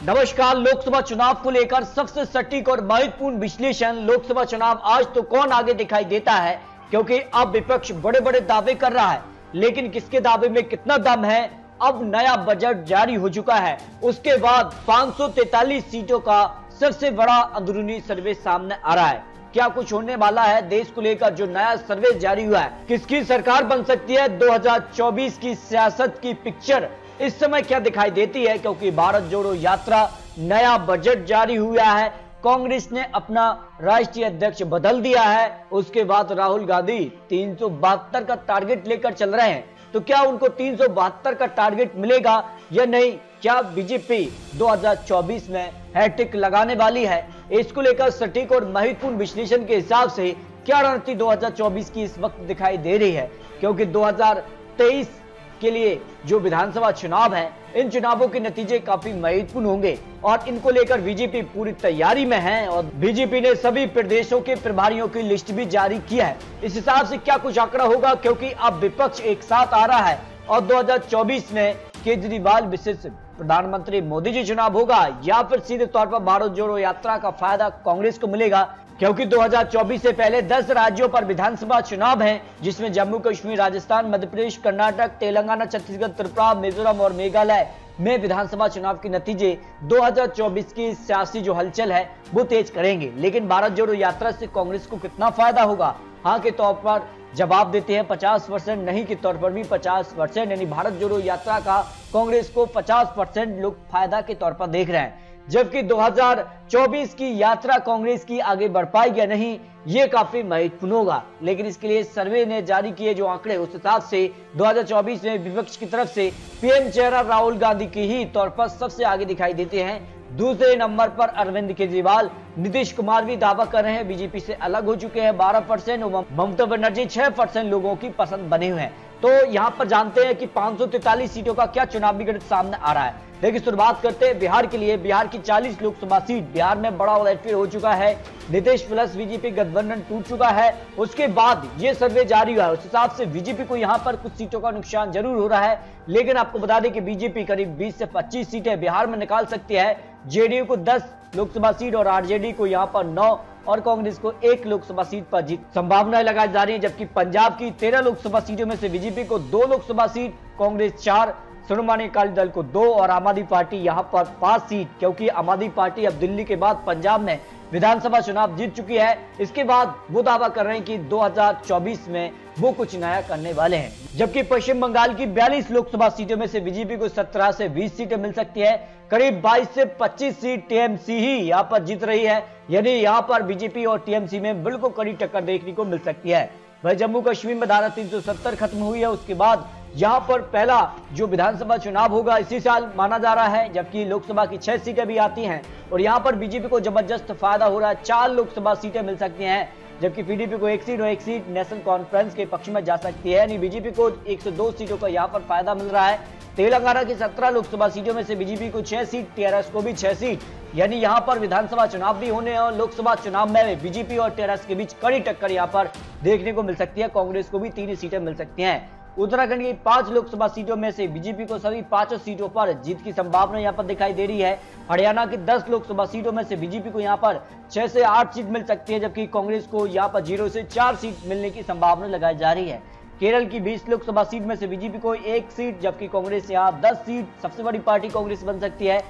नमस्कार। लोकसभा चुनाव को लेकर सबसे सटीक और महत्वपूर्ण विश्लेषण। लोकसभा चुनाव आज तो कौन आगे दिखाई देता है, क्योंकि अब विपक्ष बड़े बड़े दावे कर रहा है, लेकिन किसके दावे में कितना दम है। अब नया बजट जारी हो चुका है, उसके बाद 543 सीटों का सबसे बड़ा अंदरूनी सर्वे सामने आ रहा है। क्या कुछ होने वाला है देश को लेकर? जो नया सर्वे जारी हुआ है, किसकी सरकार बन सकती है? 2024 की सियासत की पिक्चर इस समय क्या दिखाई देती है? क्योंकि भारत जोड़ो यात्रा, नया बजट जारी हुआ है, कांग्रेस ने अपना राष्ट्रीय अध्यक्ष बदल दिया है, उसके बाद राहुल गांधी 372 का टारगेट लेकर चल रहे हैं। तो क्या उनको 372 का टारगेट मिलेगा या नहीं? क्या बीजेपी 2024 में हैट्रिक लगाने वाली है? इसको लेकर सटीक और महत्वपूर्ण विश्लेषण के हिसाब से क्या रणनीति 2024 की इस वक्त दिखाई दे रही है, क्योंकि 2023 के लिए जो विधानसभा चुनाव है, इन चुनावों के नतीजे काफी महत्वपूर्ण होंगे और इनको लेकर बीजेपी पूरी तैयारी में है और बीजेपी ने सभी प्रदेशों के प्रभारियों की लिस्ट भी जारी किया है। इस हिसाब से क्या कुछ आंकड़ा होगा, क्योंकि अब विपक्ष एक साथ आ रहा है और 2024 में केजरीवाल विशेष प्रधानमंत्री मोदी जी चुनाव होगा या फिर सीधे तौर पर भारत जोड़ो यात्रा का फायदा कांग्रेस को मिलेगा, क्योंकि 2024 से पहले 10 राज्यों पर विधानसभा चुनाव हैं, जिसमें जम्मू कश्मीर, राजस्थान, मध्य प्रदेश, कर्नाटक, तेलंगाना, छत्तीसगढ़, त्रिपुरा, मिजोरम और मेघालय में विधानसभा चुनाव के नतीजे 2024 की सियासी जो हलचल है वो तेज करेंगे। लेकिन भारत जोड़ो यात्रा से कांग्रेस को कितना फायदा होगा? हाँ के तौर पर जवाब देते हैं 50%, नहीं के तौर पर भी 50%, यानी भारत जोड़ो यात्रा का कांग्रेस को 50% लोग फायदा के तौर पर देख रहे हैं। जबकि 2024 की यात्रा कांग्रेस की आगे बढ़ पाएगी या नहीं, ये काफी महत्वपूर्ण होगा। लेकिन इसके लिए सर्वे ने जारी किए जो आंकड़े, उस हिसाब से 2024 में विपक्ष की तरफ से पीएम चेहरा राहुल गांधी की ही तौर पर सबसे आगे दिखाई देते हैं। दूसरे नंबर पर अरविंद केजरीवाल, नीतीश कुमार भी दावा कर रहे हैं, बीजेपी से अलग हो चुके हैं 12%, ममता बनर्जी 6% लोगों की पसंद बने हुए हैं। तो यहां पर जानते हैं कि 543 सीटों का क्या चुनावी गणित सामने आ रहा है। लेकिन शुरुआत करते हैं बिहार के लिए। बिहार की 40 लोकसभा सीट, बिहार में बड़ा उलटफेर हो चुका है, नीतीश प्लस बीजेपी गठबंधन टूट चुका है। उसके बाद ये सर्वे जारी हुआ है, उस हिसाब से बीजेपी को यहां पर कुछ सीटों का नुकसान जरूर हो रहा है। लेकिन आपको बता दें कि बीजेपी करीब 20 से 25 सीटें बिहार में निकाल सकती है, जेडीयू को 10 लोकसभा सीट और आरजेडी को यहां पर 9 और कांग्रेस को 1 लोकसभा सीट पर जीत संभावनाएं लगाई जा रही है। जबकि पंजाब की 13 लोकसभा सीटों में से बीजेपी को 2 लोकसभा सीट, कांग्रेस 4, श्रोमणी अकाली दल को 2 और आम आदमी पार्टी यहां पर 5 सीट, क्योंकि आम आदमी पार्टी अब दिल्ली के बाद पंजाब में विधानसभा चुनाव जीत चुकी है। इसके बाद वो दावा कर रहे हैं कि 2024 में वो कुछ नया करने वाले हैं। जबकि पश्चिम बंगाल की 42 लोकसभा सीटों में से बीजेपी को 17 से 20 सीटें मिल सकती है, करीब 22 से 25 सीट टीएमसी ही यहां पर जीत रही है, यानी यहां पर बीजेपी और टीएमसी में बिल्कुल कड़ी टक्कर देखने को मिल सकती है। वह जम्मू कश्मीर में धारा 370 खत्म हुई है, उसके बाद यहां पर पहला जो विधानसभा चुनाव होगा इसी साल माना जा रहा है। जबकि लोकसभा की 6 सीटें भी आती हैं और यहां पर बीजेपी को जबरदस्त फायदा हो रहा है, 4 लोकसभा सीटें मिल सकती हैं, जबकि पीडीपी को 1 सीट और 1 सीट नेशनल कॉन्फ्रेंस के पक्ष में जा सकती है, यानी बीजेपी को 102 सीटों का यहां पर फायदा मिल रहा है। तेलंगाना की 17 लोकसभा सीटों में से बीजेपी को 6 सीट, टीआरएस को भी 6 सीट, यानी यहां पर विधानसभा चुनाव भी होने और लोकसभा चुनाव में बीजेपी और टीआरएस के बीच कड़ी टक्कर यहां पर देखने को मिल सकती है। कांग्रेस को भी 3 सीटें मिल सकती हैं। उत्तराखंड की 5 लोकसभा सीटों में से बीजेपी को सभी 5 सीटों पर जीत की संभावना यहां पर दिखाई दे रही है। हरियाणा की 10 लोकसभा सीटों में से बीजेपी को यहां पर 6 से 8 सीट मिल सकती है, जबकि कांग्रेस को यहां पर 0 से 4 सीट मिलने की संभावना लगाई जा रही है। केरल की 20 लोकसभा सीट में से बीजेपी को 1 सीट, जबकि कांग्रेस यहां 10 सीट, सबसे बड़ी पार्टी कांग्रेस बन सकती है।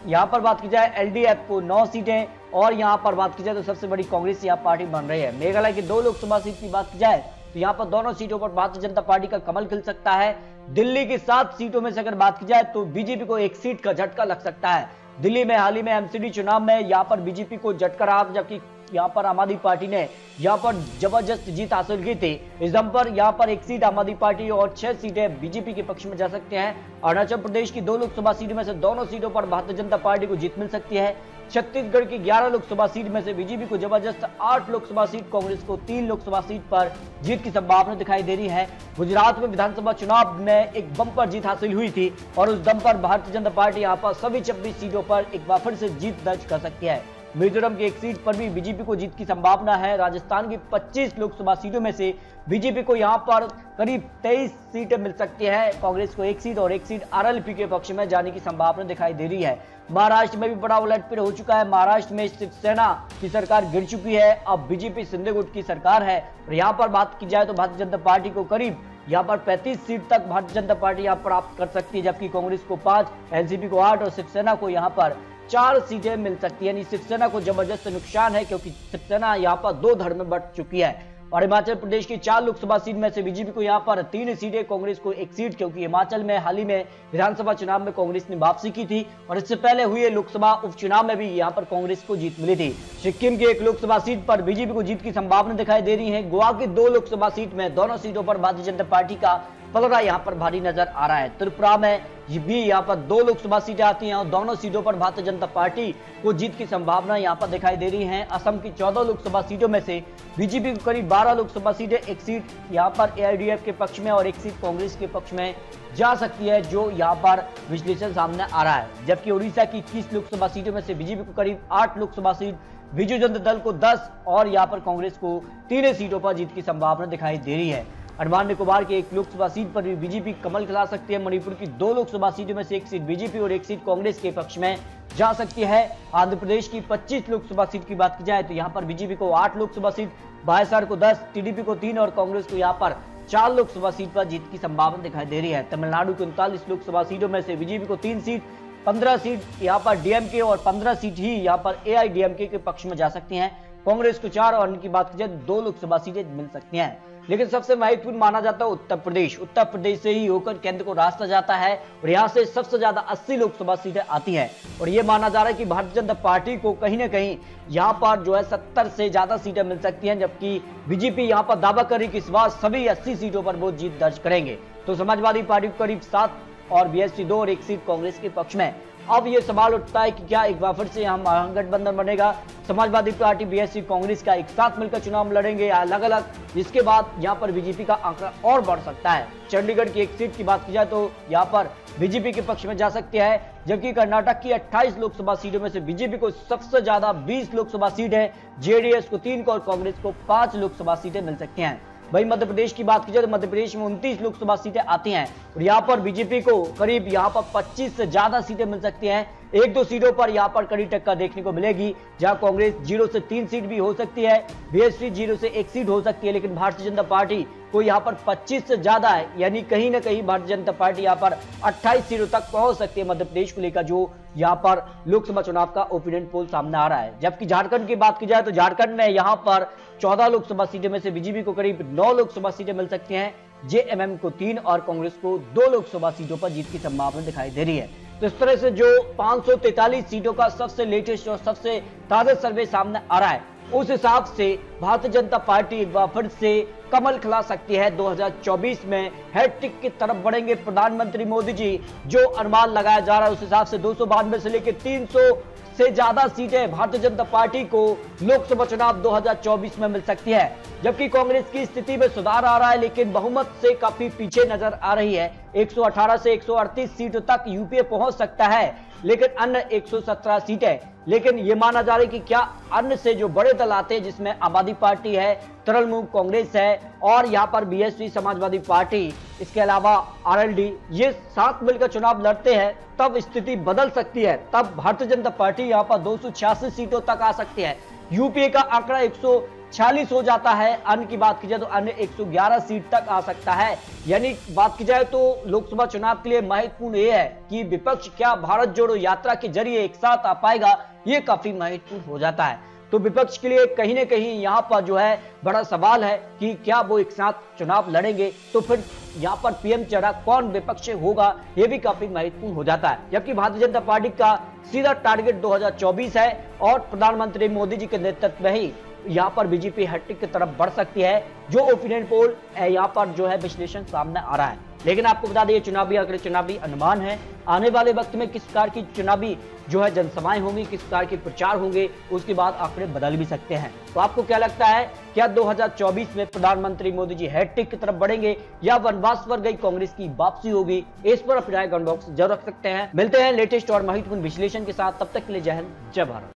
यहां पर बात की जाए एलडीएफ को 9 सीटें और यहां पर बात की जाए तो सबसे बड़ी कांग्रेस यहां पार्टी बन रही है। मेघालय की 2 लोकसभा सीट की बात की जाए तो यहां पर दोनों सीटों पर भारतीय जनता पार्टी का कमल खिल सकता है। दिल्ली की 7 सीटों में से अगर बात की जाए तो बीजेपी को 1 सीट का झटका लग सकता है। दिल्ली में हाल ही में एमसीडी चुनाव में यहां पर बीजेपी को झटका रहा, जबकि यहां पर आम आदमी पार्टी ने यहां पर जबरदस्त जीत हासिल की थी। इस दम पर यहां पर 1 सीट आम आदमी पार्टी और 6 सीटें बीजेपी के पक्ष में जा सकते हैं। अरुणाचल प्रदेश की 2 लोकसभा सीटों में से दोनों सीटों पर भारतीय जनता पार्टी को जीत मिल सकती है। छत्तीसगढ़ की 11 लोकसभा सीट में से बीजेपी को जबरदस्त 8 लोकसभा सीट, कांग्रेस को 3 लोकसभा सीट पर जीत की संभावना दिखाई दे रही है। गुजरात में विधानसभा चुनाव में एक बम्पर जीत हासिल हुई थी और उस दम पर भारतीय जनता पार्टी यहां पर सभी 26 सीटों पर एक बार फिर से जीत दर्ज कर सकती है। मिजोरम की एक सीट पर भी बीजेपी को जीत की संभावना है। राजस्थान की 25 लोकसभा सीटों में से बीजेपी को यहां पर करीब 23 सीटें मिल सकती है। कांग्रेस को एक सीट और एक सीट आरएलपी के पक्ष में जाने की संभावना दिखाई दे रही है। महाराष्ट्र में भी बड़ा उलटफेर हो चुका है। महाराष्ट्र में शिवसेना की सरकार गिर चुकी है, अब बीजेपी शिंदे गुट की सरकार है। और यहाँ पर बात की जाए तो भारतीय जनता पार्टी को करीब यहाँ पर 35 सीट तक भारतीय जनता पार्टी यहाँ प्राप्त कर सकती है, जबकि कांग्रेस को 5, एनसीपी को 8 और शिवसेना को यहाँ पर 4 सीटें मिल सकती है। यानी शिवसेना को जबरदस्त नुकसान है, क्योंकि शिवसेना यहाँ पर 2 धड़ में बंट चुकी है। और हिमाचल प्रदेश की 4 लोकसभा सीट में से बीजेपी को यहाँ पर 3 सीटें, कांग्रेस को 1 सीट, क्योंकि हिमाचल में हाल ही में विधानसभा चुनाव में कांग्रेस ने वापसी की थी और इससे पहले हुए लोकसभा उपचुनाव में भी यहाँ पर कांग्रेस को जीत मिली थी। सिक्किम की 1 लोकसभा सीट पर बीजेपी को जीत की संभावना दिखाई दे रही है। गोवा की 2 लोकसभा सीट में दोनों सीटों पर भारतीय जनता पार्टी का पलड़ा यहाँ पर भारी नजर आ रहा है। त्रिपुरा में भी यहाँ पर 2 लोकसभा सीटें आती हैं और दोनों सीटों पर भारतीय जनता पार्टी को जीत की संभावना यहाँ पर दिखाई दे रही है। असम की 14 लोकसभा सीटों में से बीजेपी को करीब 12 लोकसभा सीटें, 1 सीट यहाँ पर एआईडीएफ के पक्ष में और 1 सीट कांग्रेस के पक्ष में जा सकती है, जो यहाँ पर विश्लेषण सामने आ रहा है। जबकि उड़ीसा की 21 लोकसभा सीटों में से बीजेपी को करीब 8 लोकसभा सीट, बिजू जनता दल को 10 और यहाँ पर कांग्रेस को 3 सीटों पर जीत की संभावना दिखाई दे रही है। अंडमान निकोबार की 1 लोकसभा सीट पर भी बीजेपी कमल खिला सकती है। मणिपुर की 2 लोकसभा सीटों में से 1 सीट बीजेपी और 1 सीट कांग्रेस के पक्ष में जा सकती है। आंध्र प्रदेश की 25 लोकसभा सीट की बात की जाए तो यहाँ पर बीजेपी को 8 लोकसभा सीट, वाईएसआर को 10, टीडीपी को 3 और कांग्रेस को यहाँ पर 4 लोकसभा सीट पर जीत की संभावना दिखाई दे रही है। तमिलनाडु की 39 लोकसभा सीटों में से बीजेपी को 3 सीट, 15 सीट यहाँ पर डीएमके और 15 सीट ही यहाँ पर एआईडीएमके के पक्ष में जा सकती हैं। कांग्रेस को 4 और उनकी बात की जाए 2 लोकसभा सीटें मिल सकती हैं। लेकिन सबसे महत्वपूर्ण माना जाता है उत्तर प्रदेश। उत्तर प्रदेश से ही होकर केंद्र को रास्ता जाता है और यहाँ से सबसे ज्यादा 80 लोकसभा सीटें आती हैं और ये माना जा रहा है कि भारतीय जनता पार्टी को कहीं ना कहीं यहाँ पर जो है 70 से ज्यादा सीटें मिल सकती हैं, जबकि बीजेपी यहाँ पर दावा करी कि इस बार सभी 80 सीटों पर वो जीत दर्ज करेंगे। तो समाजवादी पार्टी को करीब 7 और बीएसपी 2 और 1 सीट कांग्रेस के पक्ष में। अब ये सवाल उठता है कि क्या एक बार फिर से यहाँ महागठबंधन बनेगा, समाजवादी पार्टी बीएसपी कांग्रेस का एक साथ मिलकर चुनाव लड़ेंगे या अलग अलग, जिसके बाद यहाँ पर बीजेपी का आंकड़ा और बढ़ सकता है। चंडीगढ़ की 1 सीट की बात की जाए तो यहाँ पर बीजेपी के पक्ष में जा सकती है, जबकि कर्नाटक की 28 लोकसभा सीटों में से बीजेपी को सबसे ज्यादा 20 लोकसभा सीट है, जेडीएस को 3 और कांग्रेस को 5 लोकसभा सीटें मिल सकती हैं। वही मध्य प्रदेश की बात की जाए तो मध्य प्रदेश में 29 लोकसभा सीटें आती हैं और यहाँ पर बीजेपी को करीब यहाँ पर 25 से ज्यादा सीटें मिल सकती हैं। 1-2 सीटों पर यहाँ पर कड़ी टक्कर देखने को मिलेगी, जहां कांग्रेस 0 से 3 सीट भी हो सकती है, बीएसपी 0 से 1 सीट हो सकती है। लेकिन भारतीय जनता पार्टी को यहाँ पर 25 से ज्यादा है, यानी कहीं ना कहीं भारतीय जनता पार्टी यहाँ पर 28 सीटों तक पहुंच सकती है मध्य प्रदेश को लेकर, जो यहाँ पर लोकसभा चुनाव का ओपिनियन पोल सामने आ रहा है। जबकि झारखंड की बात की जाए तो झारखंड में यहाँ पर 14 लोकसभा सीटों में से बीजेपी को करीब 9 लोकसभा सीटें मिल सकती हैं, जेएमएम को 3 और कांग्रेस को 2 लोकसभा सीटों पर जीत की संभावना दिखाई दे रही है। तो इस तरह से जो 543 सीटों का सबसे लेटेस्ट और सबसे ताजा सर्वे सामने आ रहा है, उस हिसाब से भारतीय जनता पार्टी एक बार फिर से कमल खिला सकती है। 2024 में हैट्रिक की तरफ बढ़ेंगे प्रधानमंत्री मोदी जी। जो अनुमान लगाया जा रहा है उस हिसाब से 292 से लेकर 300 से ज्यादा सीटें भारतीय जनता पार्टी को लोकसभा चुनाव 2024 में मिल सकती है। जबकि कांग्रेस की स्थिति में सुधार आ रहा है, लेकिन बहुमत से काफी पीछे नजर आ रही है। 118 से 138 सीटों तक यूपीए पहुंच सकता है, लेकिन अन्य 117 सीटें। लेकिन यह माना जा रहा है कि क्या अन्य से जो बड़े दल आते हैं, जिसमें आम आदमी पार्टी है, तृणमूल कांग्रेस है और यहाँ पर बीएसपी समाजवादी पार्टी, इसके अलावा आरएलडी, ये साथ मिलकर चुनाव लड़ते हैं, तब स्थिति बदल सकती है। तब भारतीय जनता पार्टी यहाँ पर 286 सीटों तक आ सकती है। यूपीए का आंकड़ा 146 हो जाता है। अन्य की बात की जाए तो अन्य 111 सीट तक आ सकता है। यानी बात की जाए तो लोकसभा चुनाव के लिए महत्वपूर्ण यह है कि विपक्ष क्या भारत जोड़ो यात्रा के जरिए एक साथ आ पाएगा, ये काफी महत्वपूर्ण हो जाता है। तो विपक्ष के लिए कहीं ना कहीं यहाँ पर जो है बड़ा सवाल है कि क्या वो एक साथ चुनाव लड़ेंगे, तो फिर यहाँ पर पीएम चेहरा कौन विपक्ष होगा, ये भी काफी महत्वपूर्ण हो जाता है। जबकि भारतीय जनता पार्टी का सीधा टारगेट 2024 है और प्रधानमंत्री मोदी जी के नेतृत्व में ही यहाँ पर बीजेपी हैट्रिक की तरफ बढ़ सकती है, जो ओपिनियन पोल यहाँ पर जो है विश्लेषण सामने आ रहा है। लेकिन आपको बता दें, चुनावी आंकड़े चुनावी अनुमान है। आने वाले वक्त में किस प्रकार की चुनावी जो है जनसभाएं होंगी, किस प्रकार के प्रचार होंगे, उसके बाद आंकड़े बदल भी सकते हैं। तो आपको क्या लगता है, क्या 2024 में प्रधानमंत्री मोदी जी हैट्रिक की तरफ बढ़ेंगे या वनवास पर गई कांग्रेस की वापसी होगी? इस पर अपनी राय कमेंट बॉक्स जरूर रख सकते हैं। मिलते हैं लेटेस्ट और महत्वपूर्ण विश्लेषण के साथ, तब तक के लिए जय हिंद, जय भारत।